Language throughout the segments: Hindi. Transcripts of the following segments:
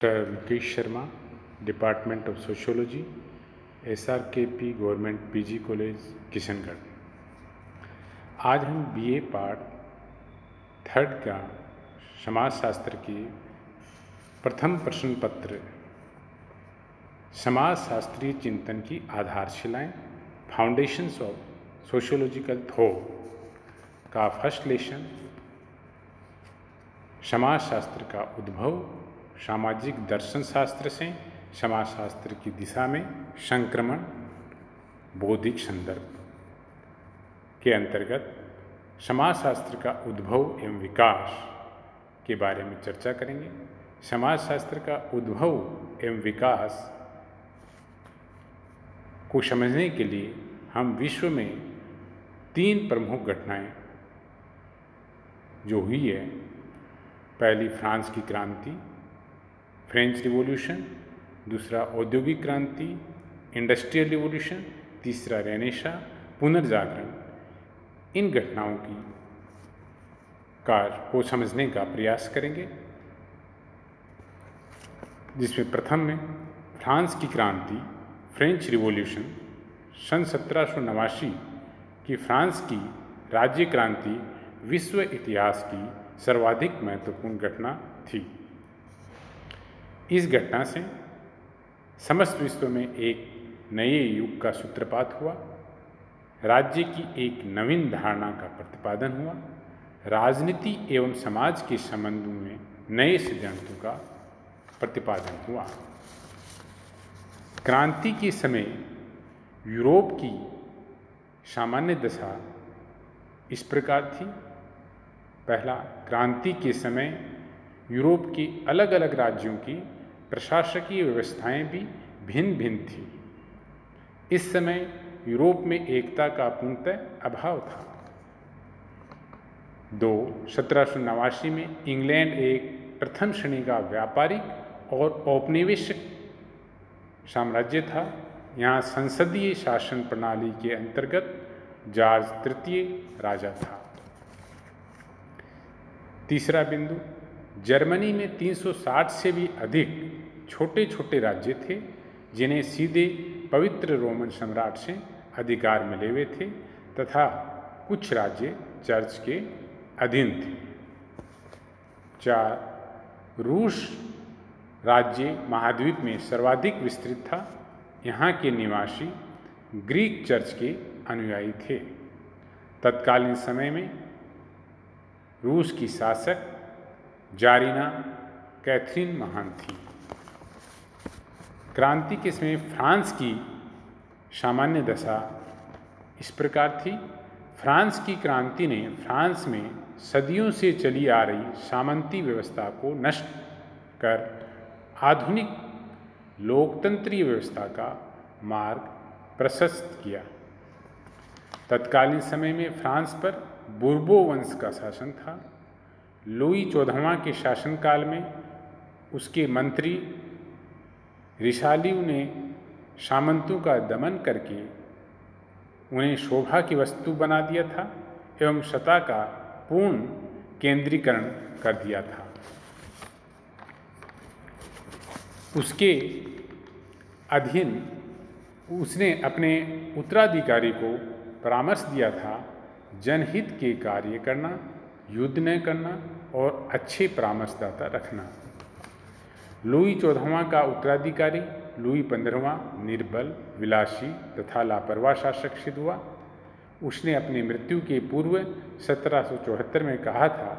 Doctor Mukesh Sharma, department of sociology, SRKP government PG college Kishangarh. आज हम BA पार्ट 3 का समाजशास्त्र के प्रथम प्रश्न पत्र समाजशास्त्रीय चिंतन की आधारशिलाएं फाउंडेशंस ऑफ सोशियोलॉजिकल थॉट का फर्स्ट लेसन, समाजशास्त्र का उद्भव, सामाजिक दर्शन शास्त्र से समाजशास्त्र की दिशा में संक्रमण, बौद्धिक संदर्भ के अंतर्गत समाजशास्त्र का उद्भव एवं विकास के बारे में चर्चा करेंगे। समाजशास्त्र का उद्भव एवं विकास को समझने के लिए हम विश्व में 3 प्रमुख घटनाएं जो हुई है, पहली फ्रांस की क्रांति, फ्रेंच रिवॉल्यूशन, दूसरा औद्योगिक क्रांति, इंडस्ट्रियल रिवॉल्यूशन, तीसरा रेनेसां, पुनर्जागरण, इन घटनाओं को समझने का प्रयास करेंगे। जिसमें प्रथम में फ्रांस की क्रांति, फ्रेंच रिवॉल्यूशन, सन 1789 की फ्रांस की राज्य क्रांति विश्व इतिहास की सर्वाधिक महत्वपूर्ण घटना थी। इस घटना से समस्त विश्व में एक नए युग का सूत्रपात हुआ, राज्य की एक नवीन धारणा का प्रतिपादन हुआ, राजनीति एवं समाज के संबंधों में नए सिद्धांतों का प्रतिपादन हुआ। क्रांति के समय यूरोप की सामान्य दशा इस प्रकार थी। पहला, क्रांति के समय यूरोप के अलग अलग राज्यों की प्रशासकीय व्यवस्थाएं भी भिन्न भिन्न थी। इस समय यूरोप में एकता का पूर्णतः अभाव था। 2, 1789 में इंग्लैंड एक प्रथम श्रेणी का व्यापारिक और औपनिवेशिक साम्राज्य था। यहाँ संसदीय शासन प्रणाली के अंतर्गत जॉर्ज तृतीय राजा था। तीसरा बिंदु, जर्मनी में 360 से भी अधिक छोटे छोटे राज्य थे जिन्हें सीधे पवित्र रोमन सम्राट से अधिकार मिले हुए थे तथा कुछ राज्य चर्च के अधीन थे। 4, रूस राज्य महाद्वीप में सर्वाधिक विस्तृत था। यहाँ के निवासी ग्रीक चर्च के अनुयायी थे। तत्कालीन समय में रूस की शासक जारीना कैथरीन महान थी। क्रांति के समय फ्रांस की सामान्य दशा इस प्रकार थी। फ्रांस की क्रांति ने फ्रांस में सदियों से चली आ रही सामंती व्यवस्था को नष्ट कर आधुनिक लोकतंत्रीय व्यवस्था का मार्ग प्रशस्त किया। तत्कालीन समय में फ्रांस पर बुर्बो वंश का शासन था। लुई 14वां के शासनकाल में उसके मंत्री रिशालियू ने सामंतों का दमन करके उन्हें शोभा की वस्तु बना दिया था एवं सत्ता का पूर्ण केंद्रीकरण कर दिया था। उसके अधीन उसने अपने उत्तराधिकारी को परामर्श दिया था जनहित के कार्य करना, युद्ध न करना और अच्छे परामर्शदाता रखना। लुई 14वां का उत्तराधिकारी लुई 15वां निर्बल, विलासी तथा लापरवाह शासक सिद्ध हुआ। उसने अपनी मृत्यु के पूर्व 1774 में कहा था,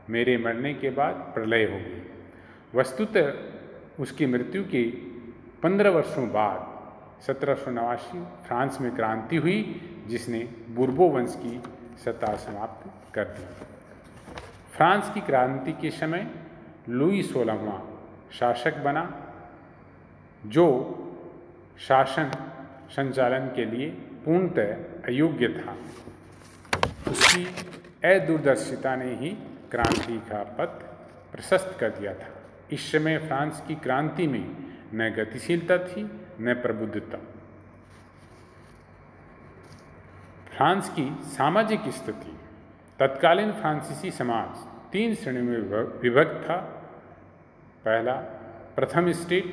मेरे मरने के बाद प्रलय होगी। वस्तुतः उसकी मृत्यु के 15 वर्षों बाद 1789 फ्रांस में क्रांति हुई जिसने बुर्बो वंश की सत्ता समाप्त कर दी। फ्रांस की क्रांति के समय लुई 16वां शासक बना जो शासन संचालन के लिए पूर्णतः अयोग्य था। उसकी अदूरदर्शिता ने ही क्रांति का पथ प्रशस्त कर दिया था। इस समय फ्रांस की क्रांति में न गतिशीलता थी न प्रबुद्धता। फ्रांस की सामाजिक स्थिति, तत्कालीन फ्रांसीसी समाज 3 श्रेणियों में विभक्त था। पहला, प्रथम स्टेट,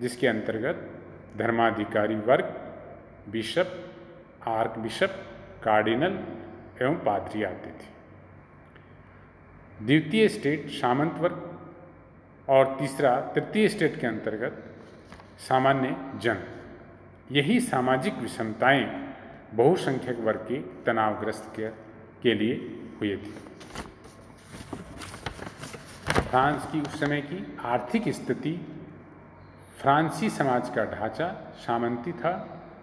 जिसके अंतर्गत धर्माधिकारी वर्ग, बिशप, आर्क बिशप, कार्डिनल एवं पादरी आते थे। द्वितीय स्टेट सामंत वर्ग, और तृतीय स्टेट के अंतर्गत सामान्य जन। यही सामाजिक विषमताएं बहुसंख्यक वर्ग के तनावग्रस्त के लिए हुई थी। फ्रांस की उस समय की आर्थिक स्थिति, फ्रांसीसी समाज का ढांचा सामंती था,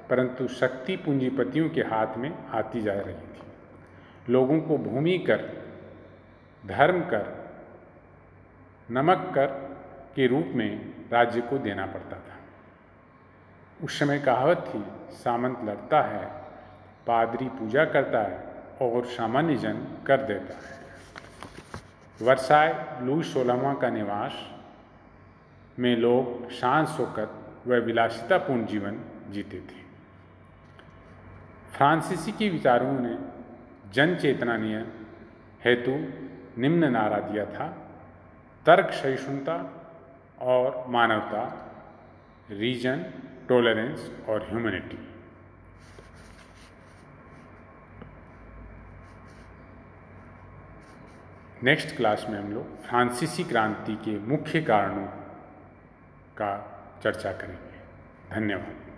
परंतु शक्ति पूंजीपतियों के हाथ में आती जा रही थी। लोगों को भूमि कर, धर्म कर, नमक कर के रूप में राज्य को देना पड़ता था। उस समय कहावत थी, सामंत लड़ता है, पादरी पूजा करता है और सामान्य जन कर देता है। वर्साय लुई 16वां का निवास में लोग शांत होकर व विलासितापूर्ण जीवन जीते थे। फ्रांसीसी के विचारों ने जन चेतना नियम हेतु निम्न नारा दिया था: तर्क, सहिष्णुता और मानवता, रीजन, टॉलरेंस और ह्यूमैनिटी। नेक्स्ट क्लास में हम लोग फ्रांसीसी क्रांति के मुख्य कारणों का चर्चा करेंगे। धन्यवाद।